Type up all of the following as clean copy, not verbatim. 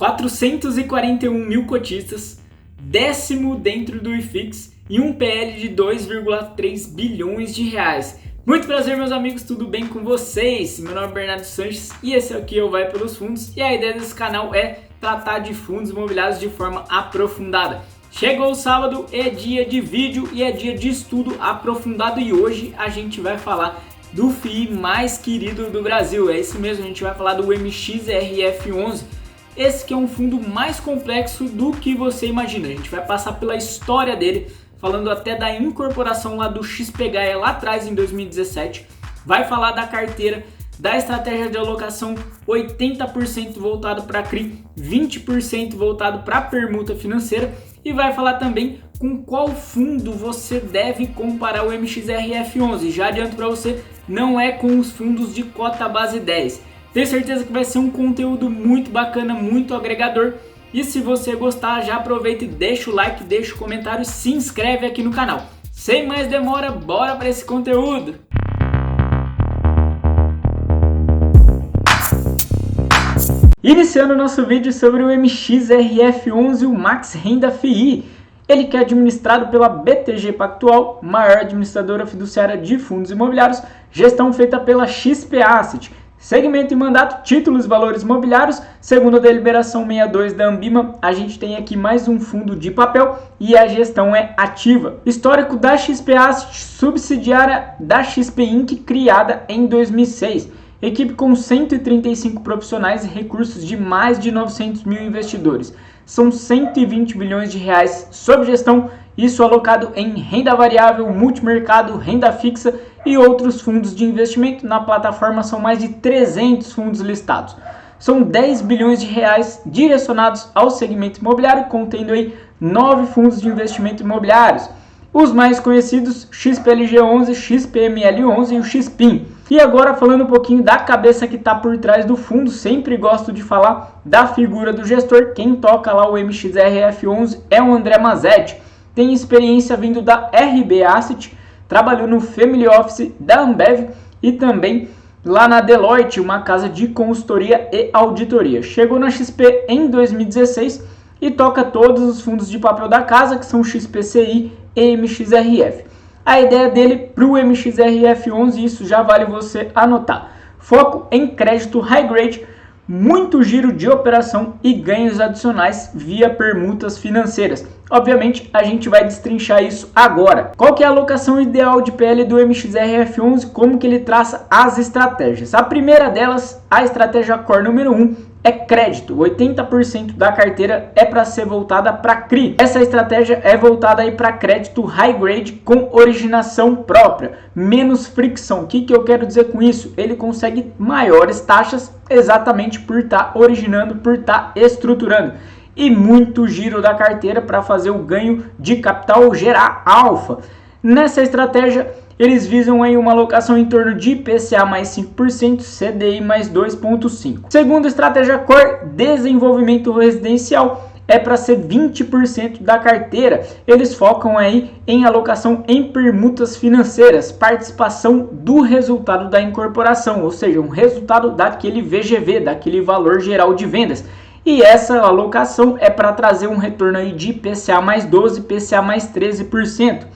441 mil cotistas, décimo dentro do IFIX e um PL de 2,3 bilhões de reais. Muito prazer, meus amigos, tudo bem com vocês? Meu nome é Bernardo Sanches e esse aqui é o Vai Pelos Fundos, e a ideia desse canal é tratar de fundos imobiliários de forma aprofundada. Chegou o sábado, é dia de vídeo e é dia de estudo aprofundado, e hoje a gente vai falar do FII mais querido do Brasil. É isso mesmo, a gente vai falar do MXRF11. Esse que é um fundo mais complexo do que você imagina. A gente vai passar pela história dele, falando até da incorporação lá do XPGAIA lá atrás em 2017. Vai falar da carteira, da estratégia de alocação 80% voltado para CRI, 20% voltado para permuta financeira, e vai falar também com qual fundo você deve comparar o MXRF11. Já adianto para você, não é com os fundos de cota base 10. Tenho certeza que vai ser um conteúdo muito bacana, muito agregador. E se você gostar, já aproveita e deixa o like, deixa o comentário e se inscreve aqui no canal. Sem mais demora, bora para esse conteúdo! Iniciando o nosso vídeo sobre o MXRF11, o Max Renda FII. Ele que é administrado pela BTG Pactual, maior administradora fiduciária de fundos imobiliários, gestão feita pela XP Asset. Segmento e mandato, títulos e valores imobiliários. Segundo a deliberação 62 da Anbima, a gente tem aqui mais um fundo de papel e a gestão é ativa. Histórico da XP Asset, subsidiária da XP Inc., criada em 2006. Equipe com 135 profissionais e recursos de mais de 900 mil investidores. São 120 bilhões de reais sob gestão, isso alocado em renda variável, multimercado, renda fixa e outros fundos de investimento. Na plataforma são mais de 300 fundos listados. São 10 bilhões de reais direcionados ao segmento imobiliário, contendo aí 9 fundos de investimento imobiliários. Os mais conhecidos, XPLG11, XPML11 e o XPIN. E agora falando um pouquinho da cabeça que está por trás do fundo, sempre gosto de falar da figura do gestor. Quem toca lá o MXRF11 é o André Mazetti. Tem experiência vindo da RB Asset, trabalhou no Family Office da Ambev e também lá na Deloitte, uma casa de consultoria e auditoria. Chegou na XP em 2016 e toca todos os fundos de papel da casa, que são XPCI e MXRF. A ideia dele para o MXRF11, isso já vale você anotar. Foco em crédito high grade, muito giro de operação e ganhos adicionais via permutas financeiras. Obviamente, a gente vai destrinchar isso agora. Qual que é a alocação ideal de PL do MXRF11? Como que ele traça as estratégias? A primeira delas, a estratégia core número 1, é crédito. 80% da carteira é para ser voltada para CRI. Essa estratégia é voltada aí para crédito high grade com originação própria, menos fricção. O que eu quero dizer com isso? Ele consegue maiores taxas exatamente por estar originando, por estar estruturando. E muito giro da carteira para fazer o ganho de capital, gerar alfa. Nessa estratégia, eles visam aí uma alocação em torno de IPCA mais 5%, CDI mais 2,5%. Segunda estratégia core, desenvolvimento residencial, é para ser 20% da carteira. Eles focam aí em alocação em permutas financeiras, participação do resultado da incorporação, ou seja, um resultado daquele VGV, daquele valor geral de vendas. E essa alocação é para trazer um retorno aí de IPCA mais 12%, IPCA mais 13%.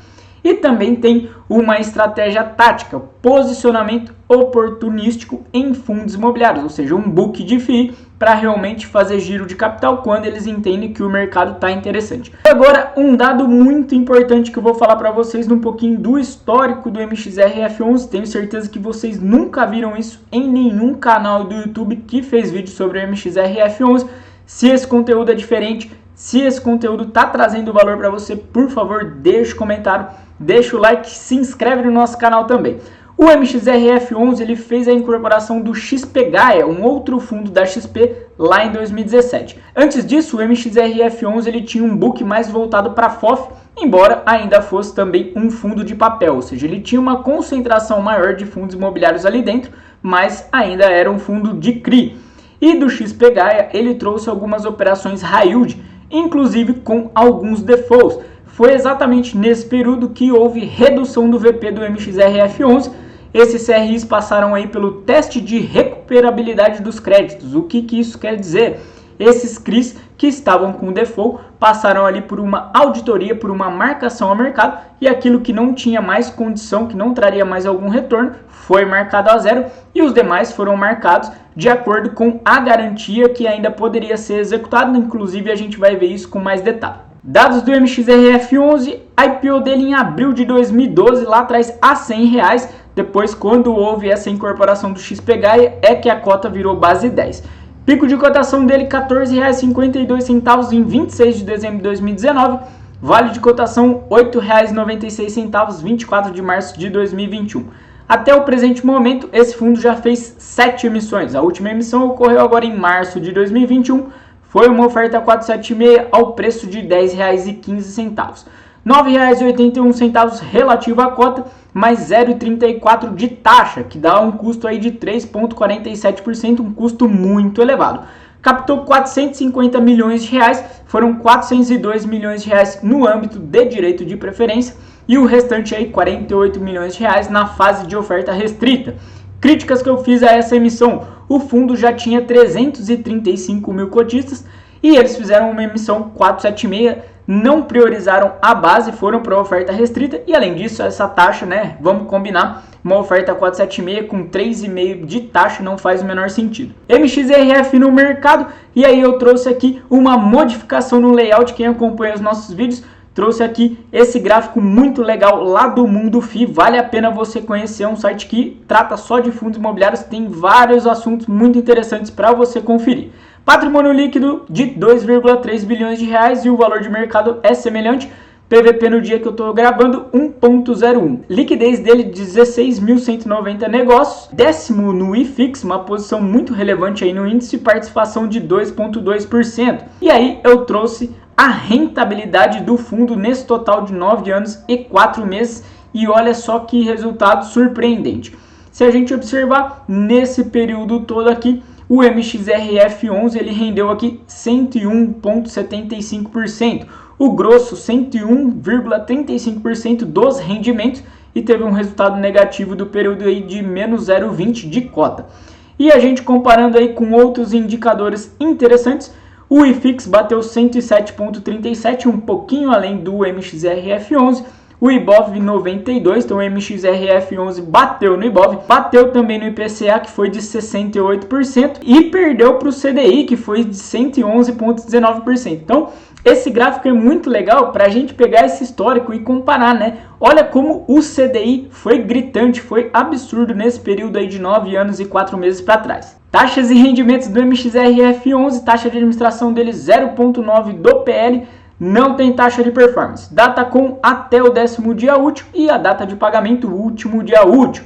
E também tem uma estratégia tática, posicionamento oportunístico em fundos imobiliários, ou seja, um book de FII para realmente fazer giro de capital quando eles entendem que o mercado está interessante. Agora, um dado muito importante que eu vou falar para vocês um pouquinho do histórico do MXRF11. Tenho certeza que vocês nunca viram isso em nenhum canal do YouTube que fez vídeo sobre o MXRF11. Se esse conteúdo é diferente, se esse conteúdo está trazendo valor para você, por favor, deixe um comentário, deixa o like, se inscreve no nosso canal também. O MXRF11 ele fez a incorporação do XPGAIA, um outro fundo da XP, lá em 2017. Antes disso, o MXRF11 ele tinha um book mais voltado para FOF, embora ainda fosse também um fundo de papel, ou seja, ele tinha uma concentração maior de fundos imobiliários ali dentro, mas ainda era um fundo de CRI. E do XPGAIA ele trouxe algumas operações high yield, inclusive com alguns defaults. Foi exatamente nesse período que houve redução do VP do MXRF11. Esses CRIs passaram aí pelo teste de recuperabilidade dos créditos. O que isso quer dizer? esses CRIs que estavam com default passaram ali por uma auditoria, por uma marcação ao mercado, e aquilo que não tinha mais condição, que não traria mais algum retorno, foi marcado a zero, e os demais foram marcados de acordo com a garantia que ainda poderia ser executada. Inclusive a gente vai ver isso com mais detalhe. Dados do MXRF11, IPO dele em abril de 2012, lá atrás a R$100, depois quando houve essa incorporação do XPGAIA é que a cota virou base 10. Pico de cotação dele R$14,52 em 26 de dezembro de 2019, vale de cotação R$8,96, 24 de março de 2021. Até o presente momento, esse fundo já fez 7 emissões. A última emissão ocorreu agora em março de 2021, foi uma oferta 476 ao preço de R$10,15. R$9,81 relativo à cota, mais 0,34 de taxa, que dá um custo aí de 3,47%, um custo muito elevado. Captou R$450 milhões, foram R$402 milhões no âmbito de direito de preferência e o restante aí R$48 milhões na fase de oferta restrita. Críticas que eu fiz a essa emissão: o fundo já tinha 335 mil cotistas e eles fizeram uma emissão 476, não priorizaram a base, foram para a oferta restrita e além disso essa taxa, né, vamos combinar, uma oferta 476 com 3,5 de taxa não faz o menor sentido. MXRF no mercado, e aí eu trouxe aqui uma modificação no layout. Quem acompanha os nossos vídeos, trouxe aqui esse gráfico muito legal lá do Mundo FI, vale a pena você conhecer, é um site que trata só de fundos imobiliários, tem vários assuntos muito interessantes para você conferir. Patrimônio líquido de R$2,3 bilhões e o valor de mercado é semelhante. PVP no dia que eu estou gravando 1.01. Liquidez dele 16.190 negócios. Décimo no IFIX, uma posição muito relevante aí no índice, participação de 2,2%. E aí eu trouxe a rentabilidade do fundo nesse total de 9 anos e 4 meses. E olha só que resultado surpreendente. Se a gente observar nesse período todo aqui, o MXRF11 ele rendeu aqui 101,75%. O grosso 101,35% dos rendimentos e teve um resultado negativo do período aí de menos 0,20 de cota. E a gente comparando aí com outros indicadores interessantes, o IFIX bateu 107,37, um pouquinho além do MXRF11. O IBOV 92, então o MXRF11 bateu no IBOV, bateu também no IPCA, que foi de 68%, e perdeu para o CDI, que foi de 111,19%. Então, esse gráfico é muito legal para a gente pegar esse histórico e comparar, né? Olha como o CDI foi gritante, foi absurdo nesse período aí de 9 anos e 4 meses para trás. Taxas e rendimentos do MXRF11, taxa de administração dele 0,9 do PL, não tem taxa de performance. Data com até o 10º dia útil e a data de pagamento último dia útil.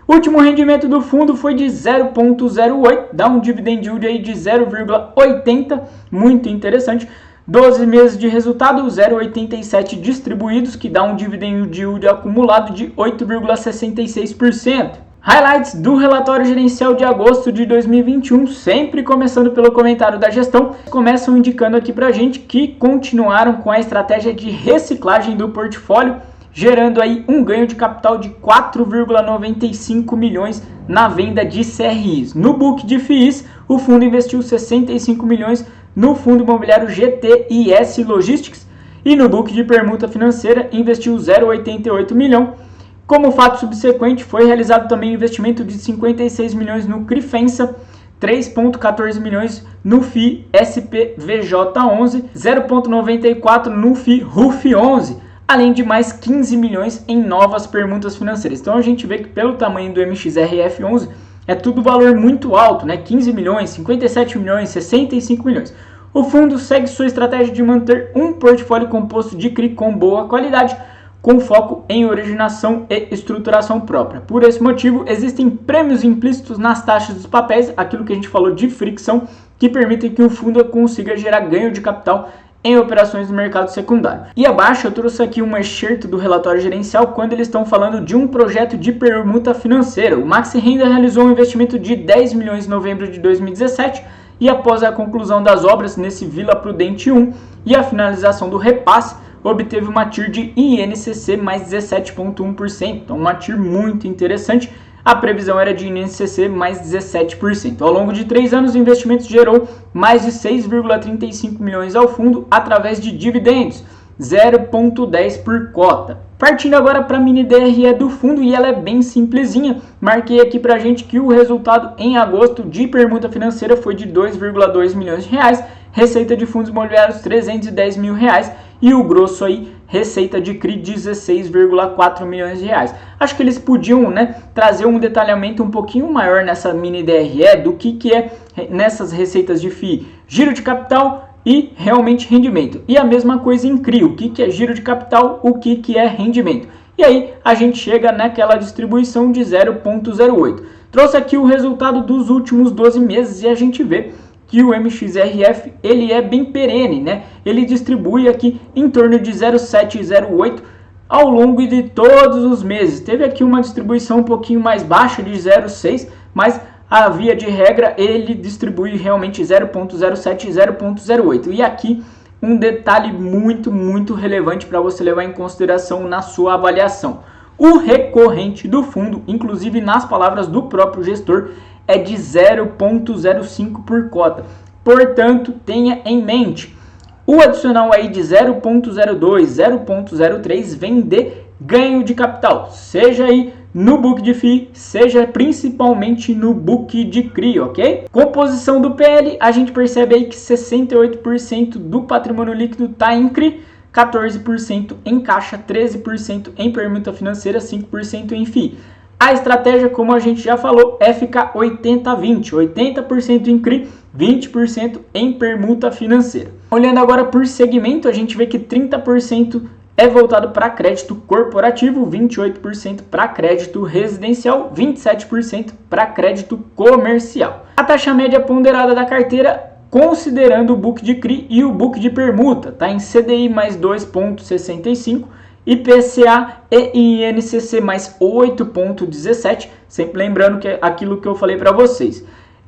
Último rendimento do fundo foi de 0,08, dá um dividend yield aí de 0,80, muito interessante. 12 meses de resultado, 0,87 distribuídos, que dá um dividend yield acumulado de 8,66%. Highlights do relatório gerencial de agosto de 2021, sempre começando pelo comentário da gestão, começam indicando aqui pra gente que continuaram com a estratégia de reciclagem do portfólio, gerando aí um ganho de capital de 4,95 milhões na venda de CRIs. No book de FIIs, o fundo investiu 65 milhões no fundo imobiliário GTIS Logistics e no book de permuta financeira investiu 0,88 milhão. Como fato subsequente, foi realizado também investimento de 56 milhões no CRIFENSA, 3,14 milhões no FII SPVJ11, 0,94 no FII RUF11, além de mais 15 milhões em novas permutas financeiras. Então a gente vê que pelo tamanho do MXRF11 é tudo valor muito alto, né? 15 milhões, 57 milhões, 65 milhões. O fundo segue sua estratégia de manter um portfólio composto de CRI com boa qualidade, com foco em originação e estruturação própria. Por esse motivo, existem prêmios implícitos nas taxas dos papéis, aquilo que a gente falou de fricção, que permitem que o fundo consiga gerar ganho de capital em operações do mercado secundário. E abaixo eu trouxe aqui um excerto do relatório gerencial quando eles estão falando de um projeto de permuta financeira. O Max Renda realizou um investimento de 10 milhões em novembro de 2017 e após a conclusão das obras nesse Vila Prudente 1 e a finalização do repasse, obteve uma TIR de INCC mais 17,1%, então uma TIR muito interessante. a previsão era de INCC mais 17%. Ao longo de 3 anos, o investimento gerou mais de 6,35 milhões ao fundo através de dividendos, 0,10 por cota. Partindo agora para a mini DRE do fundo, e ela é bem simplesinha. Marquei aqui para a gente que o resultado em agosto de permuta financeira foi de 2,2 milhões de reais, receita de fundos imobiliários 310 mil reais e o grosso aí, receita de CRI 16,4 milhões de reais. Acho que eles podiam, trazer um detalhamento um pouquinho maior nessa mini DRE do que é nessas receitas de FII, giro de capital e realmente rendimento. E a mesma coisa em CRI, o que é giro de capital, o que é rendimento. E aí a gente chega naquela distribuição de 0,08. Trouxe aqui o resultado dos últimos 12 meses e a gente vê que o MXRF ele é bem perene, Ele distribui aqui em torno de 0,7 e 0,8 ao longo de todos os meses. Teve aqui uma distribuição um pouquinho mais baixa de 0,6, mas a via de regra ele distribui realmente 0,07 e 0,08. E aqui um detalhe muito relevante para você levar em consideração na sua avaliação. O recorrente do fundo, inclusive nas palavras do próprio gestor, é de 0,05 por cota. Portanto, tenha em mente, o adicional aí de 0,02, 0,03 vem de ganho de capital, seja aí no book de FII, seja principalmente no book de CRI, ok? Composição do PL, a gente percebe aí que 68% do patrimônio líquido está em CRI, 14% em caixa, 13% em permuta financeira, 5% em FII. A estratégia, como a gente já falou, é ficar 80-20, 80% em CRI, 20% em permuta financeira. Olhando agora por segmento, a gente vê que 30% é voltado para crédito corporativo, 28% para crédito residencial, 27% para crédito comercial. A taxa média ponderada da carteira, considerando o book de CRI e o book de permuta, está em CDI mais 2,65%, IPCA e INCC mais 8,17%, sempre lembrando que é aquilo que eu falei para vocês.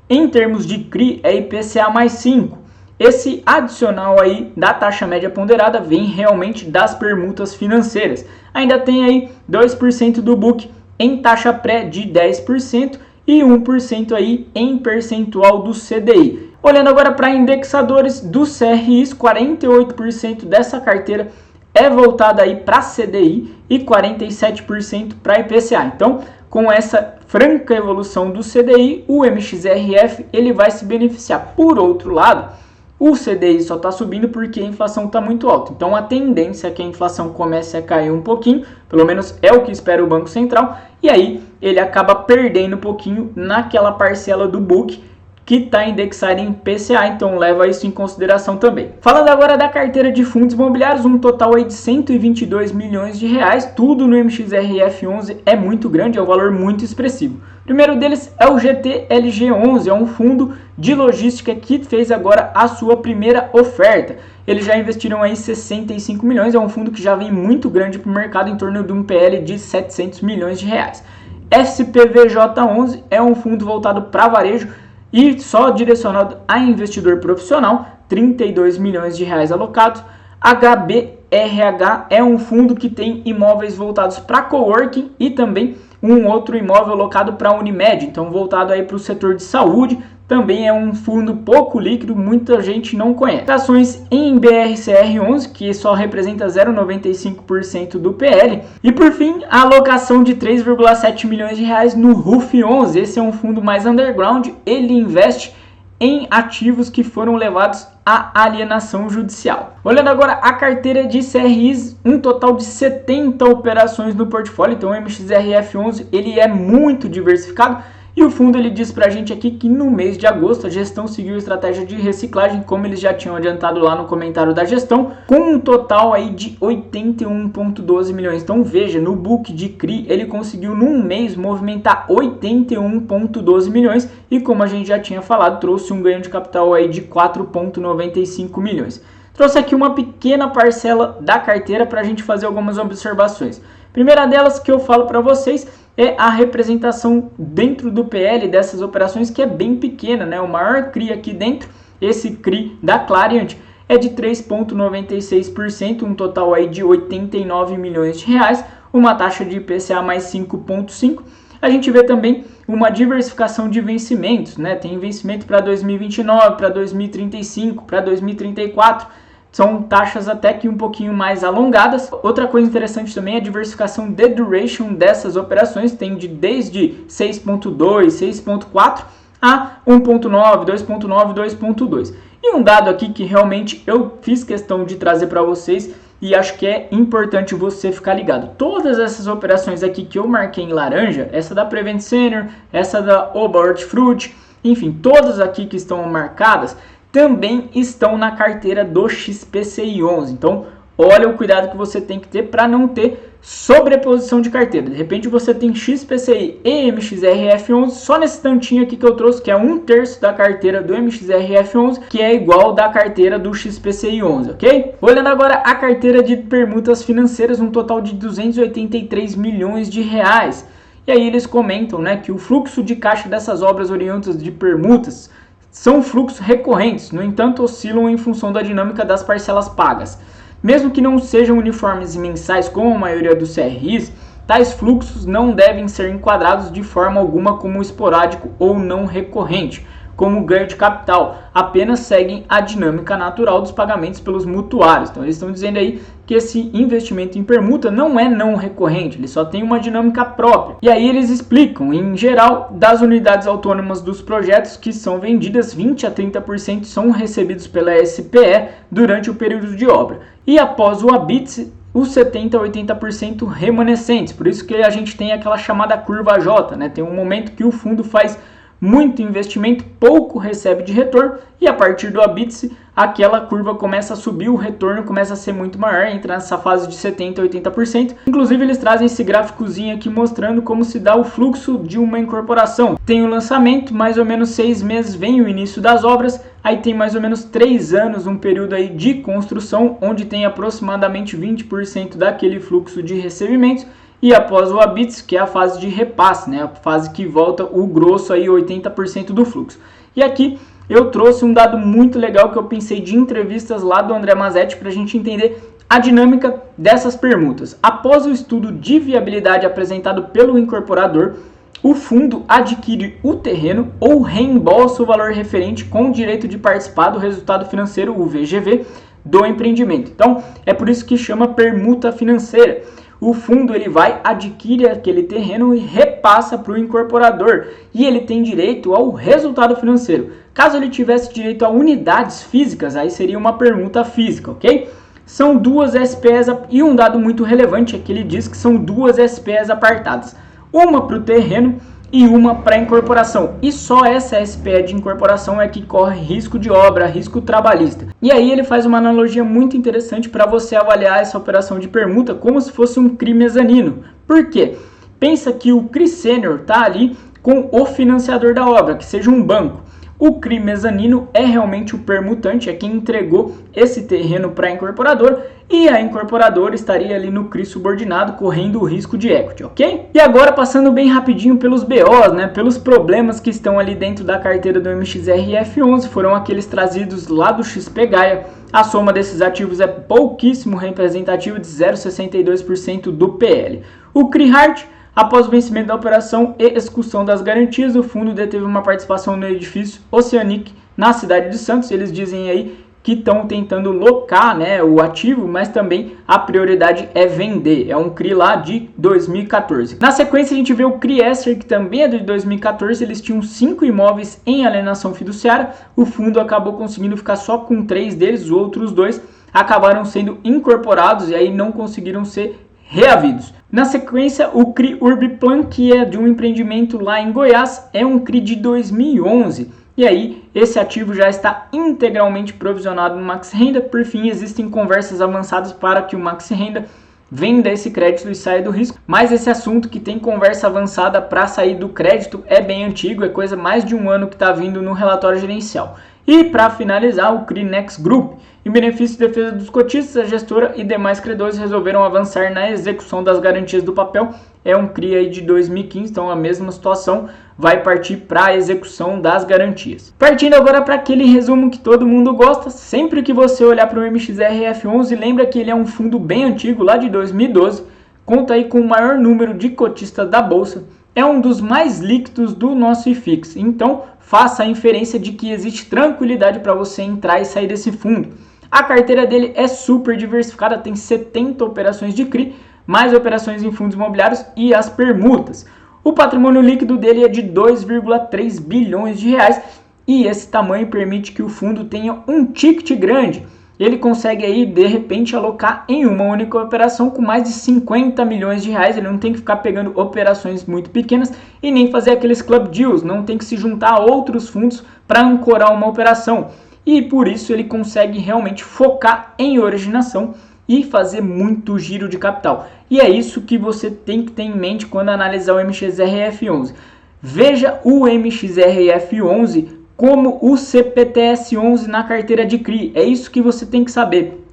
Em termos de CRI, é IPCA mais 5%. Esse adicional aí da taxa média ponderada vem realmente das permutas financeiras. Ainda tem aí 2% do book em taxa pré de 10% e 1% aí em percentual do CDI. Olhando agora para indexadores dos CRIs, 48% dessa carteira é voltada aí para CDI e 47% para IPCA. Então, com essa franca evolução do CDI, o MXRF ele vai se beneficiar. Por outro lado, o CDI só está subindo porque a inflação está muito alta. Então, a tendência é que a inflação comece a cair um pouquinho, pelo menos é o que espera o Banco Central, e aí ele acaba perdendo um pouquinho naquela parcela do book que está indexado em PCA, então leva isso em consideração também. Falando agora da carteira de fundos imobiliários, um total aí de 122 milhões de reais, tudo no MXRF11 é muito grande, é um valor muito expressivo. O primeiro deles é o GTLG11, é um fundo de logística que fez agora a sua primeira oferta. Eles já investiram aí 65 milhões, é um fundo que já vem muito grande para o mercado, em torno de um PL de 700 milhões de reais. SPVJ11 é um fundo voltado para varejo, e só direcionado a investidor profissional, 32 milhões de reais alocados. HBRH é um fundo que tem imóveis voltados para coworking e também um outro imóvel alocado para a Unimed, então voltado aí para o setor de saúde. Também é um fundo pouco líquido, muita gente não conhece. Ações em BRCR11, que só representa 0,95% do PL. E por fim, a alocação de 3,7 milhões de reais no RUF11. Esse é um fundo mais underground, ele investe em ativos que foram levados à alienação judicial. Olhando agora a carteira de CRIs, um total de 70 operações no portfólio, então o MXRF11 ele é muito diversificado. E o fundo ele diz pra gente aqui que no mês de agosto a gestão seguiu a estratégia de reciclagem, como eles já tinham adiantado lá no comentário da gestão, com um total aí de 81,12 milhões. Então veja, no book de CRI ele conseguiu num mês movimentar 81,12 milhões e como a gente já tinha falado, trouxe um ganho de capital aí de 4,95 milhões. Trouxe aqui uma pequena parcela da carteira para a gente fazer algumas observações. Primeira delas que eu falo para vocês é a representação dentro do PL dessas operações, que é bem pequena, né? O maior CRI aqui dentro, esse CRI da Clariant, é de 3,96%, um total aí de 89 milhões de reais, uma taxa de IPCA mais 5,5%. A gente vê também uma diversificação de vencimentos, né? Tem vencimento para 2029, para 2035, para 2034. São taxas até que um pouquinho mais alongadas. Outra coisa interessante também é a diversificação de duration dessas operações. Tem desde 6.2, 6.4 a 1.9, 2.9, 2.2. E um dado aqui que realmente eu fiz questão de trazer para vocês e acho que é importante você ficar ligado. Todas essas operações aqui que eu marquei em laranja, essa da Prevent Senior, essa da Oba Hortifruti, enfim, todas aqui que estão marcadas, também estão na carteira do XPCI 11. Então, olha o cuidado que você tem que ter para não ter sobreposição de carteira. De repente você tem XPCI e MXRF11 só nesse tantinho aqui que eu trouxe, que é 1/3 da carteira do MXRF11, que é igual da carteira do XPCI 11, ok? Olhando agora a carteira de permutas financeiras, um total de 283 milhões de reais. E aí eles comentam, né, que o fluxo de caixa dessas obras oriundas de permutas são fluxos recorrentes, no entanto oscilam em função da dinâmica das parcelas pagas. Mesmo que não sejam uniformes e mensais como a maioria dos CRIs, tais fluxos não devem ser enquadrados de forma alguma como esporádico ou não recorrente, como ganho de capital, apenas seguem a dinâmica natural dos pagamentos pelos mutuários. Então eles estão dizendo aí que esse investimento em permuta não é não recorrente, ele só tem uma dinâmica própria. E aí eles explicam, em geral, das unidades autônomas dos projetos que são vendidas, 20 a 30% são recebidos pela SPE durante o período de obra. E após o ABITS, os 70 a 80% remanescentes. Por isso que a gente tem aquela chamada curva J, né? Tem um momento que o fundo faz muito investimento, pouco recebe de retorno, e a partir do ABITS, aquela curva começa a subir, o retorno começa a ser muito maior, entra nessa fase de 70% a 80%. Inclusive eles trazem esse gráficozinho aqui mostrando como se dá o fluxo de uma incorporação. Tem o lançamento, mais ou menos 6 meses vem o início das obras, aí tem mais ou menos 3 anos, um período aí de construção, onde tem aproximadamente 20% daquele fluxo de recebimentos, e após o ABITS, que é a fase de repasse, né? A fase que volta o grosso aí, 80% do fluxo. E aqui eu trouxe um dado muito legal que eu pensei de entrevistas lá do André Mazetti para a gente entender a dinâmica dessas permutas. Após o estudo de viabilidade apresentado pelo incorporador, o fundo adquire o terreno ou reembolsa o valor referente com o direito de participar do resultado financeiro, o VGV, do empreendimento. Então, é por isso que chama permuta financeira. O fundo ele vai adquirir aquele terreno e repassa para o incorporador e ele tem direito ao resultado financeiro. Caso ele tivesse direito a unidades físicas, aí seria uma permuta física, ok? São duas SPEs e um dado muito relevante é que ele diz que são duas SPEs apartadas, uma para o terreno e uma para a incorporação. E só essa SPE de incorporação é que corre risco de obra, risco trabalhista. E aí ele faz uma analogia muito interessante para você avaliar essa operação de permuta como se fosse um CRI mezanino. Por quê? Pensa que o CRI sênior está ali com o financiador da obra, que seja um banco. O CRI mezanino é realmente o permutante, é quem entregou esse terreno para a incorporadora e a incorporadora estaria ali no CRI subordinado correndo o risco de equity, ok? E agora passando bem rapidinho pelos BOs, né, pelos problemas que estão ali dentro da carteira do MXRF11, foram aqueles trazidos lá do XP Gaia. A soma desses ativos é pouquíssimo representativa de 0,62% do PL. O CRI Hart, após o vencimento da operação e execução das garantias, o fundo deteve uma participação no edifício Oceanic na cidade de Santos. Eles dizem aí que estão tentando locar, né, o ativo, mas também a prioridade é vender. É um CRI lá de 2014. Na sequência a gente vê o CRI Esser, que também é de 2014. Eles tinham 5 imóveis em alienação fiduciária. O fundo acabou conseguindo ficar só com 3 deles, os outros 2 acabaram sendo incorporados e aí não conseguiram ser reavidos. Na sequência, o CRI Urbiplan, que é de um empreendimento lá em Goiás, é um CRI de 2011. E aí, esse ativo já está integralmente provisionado no Max Renda. Por fim, existem conversas avançadas para que o Max Renda venda esse crédito e saia do risco. Mas esse assunto que tem conversa avançada para sair do crédito é bem antigo, é coisa mais de um ano que está vindo no relatório gerencial. E para finalizar, o CRI Next Group. Em benefício de defesa dos cotistas, a gestora e demais credores resolveram avançar na execução das garantias do papel. É um CRI aí de 2015, então a mesma situação vai partir para a execução das garantias. Partindo agora para aquele resumo que todo mundo gosta, sempre que você olhar para o MXRF11, lembra que ele é um fundo bem antigo, lá de 2012, conta aí com o maior número de cotistas da Bolsa, é um dos mais líquidos do nosso IFIX, então faça a inferência de que existe tranquilidade para você entrar e sair desse fundo. A carteira dele é super diversificada, tem 70 operações de CRI, mais operações em fundos imobiliários e as permutas. O patrimônio líquido dele é de 2,3 bilhões de reais e esse tamanho permite que o fundo tenha um ticket grande. Ele consegue aí, de repente, alocar em uma única operação com mais de 50 milhões de reais. Ele não tem que ficar pegando operações muito pequenas e nem fazer aqueles club deals, não tem que se juntar a outros fundos para ancorar uma operação. E por isso ele consegue realmente focar em originação e fazer muito giro de capital. E é isso que você tem que ter em mente quando analisar o MXRF11. Veja o MXRF11 como o CPTS11 na carteira de CRI. É isso que você tem que saber.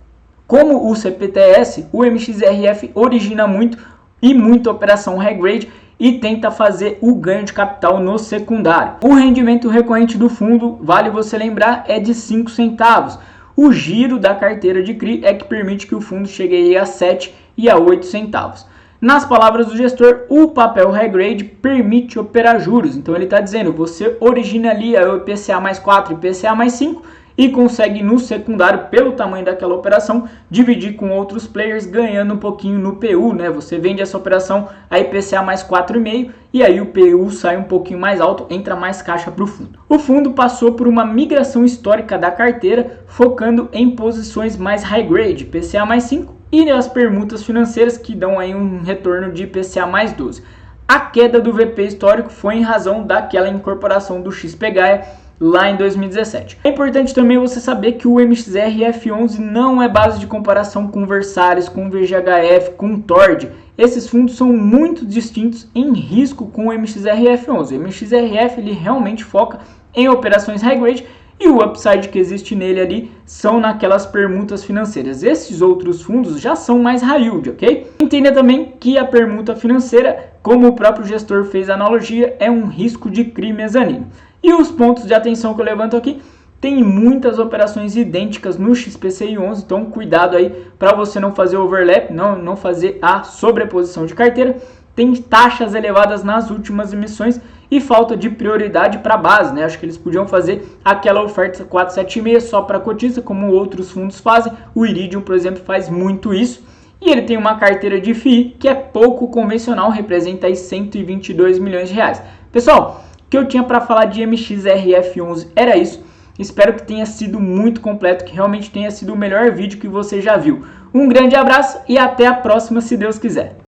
Como o CPTS, o MXRF origina muito e muita operação high grade e tenta fazer o ganho de capital no secundário. O rendimento recorrente do fundo, vale você lembrar, é de 5 centavos. O giro da carteira de CRI é que permite que o fundo chegue a 7 e a 8 centavos. Nas palavras do gestor, o papel high grade permite operar juros. Então ele está dizendo, você origina ali a IPCA mais 4 e IPCA mais 5 e consegue no secundário, pelo tamanho daquela operação, dividir com outros players, ganhando um pouquinho no PU, né? Você vende essa operação a IPCA mais 4,5 e aí o PU sai um pouquinho mais alto, entra mais caixa para o fundo. O fundo passou por uma migração histórica da carteira, focando em posições mais high grade, IPCA mais 5, e as permutas financeiras que dão aí um retorno de IPCA mais 12. A queda do VP histórico foi em razão daquela incorporação do XP Gaia lá em 2017. É importante também você saber que o MXRF11 não é base de comparação com Versalhes, com VGHF, com Tord. Esses fundos são muito distintos em risco com o MXRF11. O MXRF ele realmente foca em operações high grade e o upside que existe nele ali são naquelas permutas financeiras. Esses outros fundos já são mais high yield, ok? Entenda também que a permuta financeira, como o próprio gestor fez a analogia, é um risco de CRI mezanino. E os pontos de atenção que eu levanto aqui, tem muitas operações idênticas no XPCI11, então cuidado aí para você não fazer overlap, não fazer a sobreposição de carteira. Tem taxas elevadas nas últimas emissões e falta de prioridade para a base, né? Acho que eles podiam fazer aquela oferta 476 só para cotista, como outros fundos fazem. O Iridium, por exemplo, faz muito isso. E ele tem uma carteira de FII que é pouco convencional, representa aí 122 milhões de reais. Pessoal, o que eu tinha para falar de MXRF11 era isso. Espero que tenha sido muito completo, que realmente tenha sido o melhor vídeo que você já viu. Um grande abraço e até a próxima, se Deus quiser.